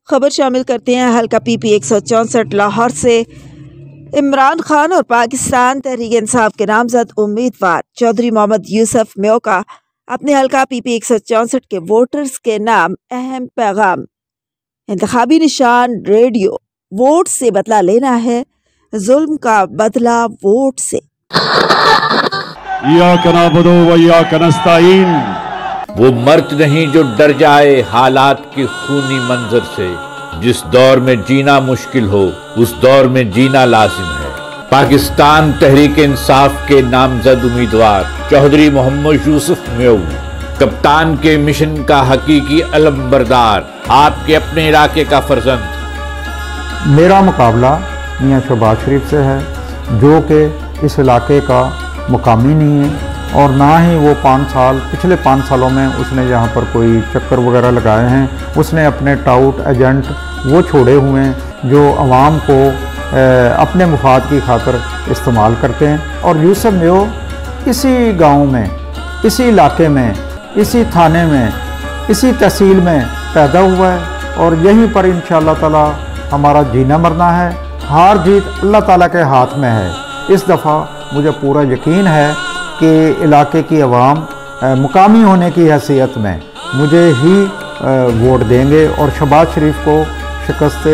खबर शामिल करते हैं हल्का PP 164 लाहौर से। इमरान खान और पाकिस्तान तहरीक इंसाफ के नामजद उम्मीदवार चौधरी मोहम्मद यूसुफ मेयो का अपने हल्का PP 164 के वोटर्स के नाम अहम पैगाम। इंतखाबी निशान रेडियो। वोट से बदला लेना है, जुल्म का बदला वोट से। वो मर्द नहीं जो डर जाए हालात के खूनी मंजर से। जिस दौर में जीना मुश्किल हो उस दौर में जीना लाजिम है। पाकिस्तान तहरीक इंसाफ के नामजद उम्मीदवार चौधरी मोहम्मद यूसुफ मेयो, कप्तान के मिशन का हकीकी अलमबरदार, आपके अपने इलाके का फर्जंद। मेरा मुकाबला मियां शहबाज शरीफ से है, जो कि इस इलाके का मुकामी नहीं है और ना ही वो पिछले 5 सालों में उसने यहाँ पर कोई चक्कर वगैरह लगाए हैं। उसने अपने टाउट एजेंट वो छोड़े हुए हैं जो आवाम को अपने मुफाद की खातिर इस्तेमाल करते हैं। और यूसुफ मेयो इसी गांव में, इसी इलाके में, इसी थाने में, इसी तहसील में पैदा हुआ है और यहीं पर इंशाअल्लाह ताला हमारा जीना मरना है। हार जीत अल्लाह ताला के हाथ में है। इस दफ़ा मुझे पूरा यकीन है कि इलाके की आवाम मुकामी होने की हैसियत में मुझे ही वोट देंगे और शहबाज शरीफ को शिकस्त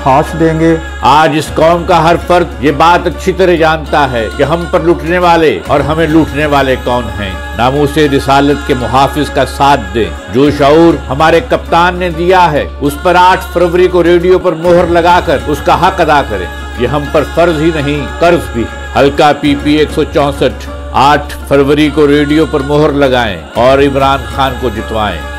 फाश देंगे। आज इस कौम का हर फर्द ये बात अच्छी तरह जानता है कि हम पर लूटने वाले और हमें लूटने वाले कौन हैं। नामूसे रिसालत के मुहाफिज का साथ दें। जो शऊर हमारे कप्तान ने दिया है उस पर 8 फरवरी को रेडियो पर मोहर लगाकर उसका हक अदा करें। ये हम पर फर्ज ही नहीं कर्ज भी है। हल्का PP 164 8 फरवरी को रेडियो पर मोहर लगाएं और इमरान खान को जितवाएं।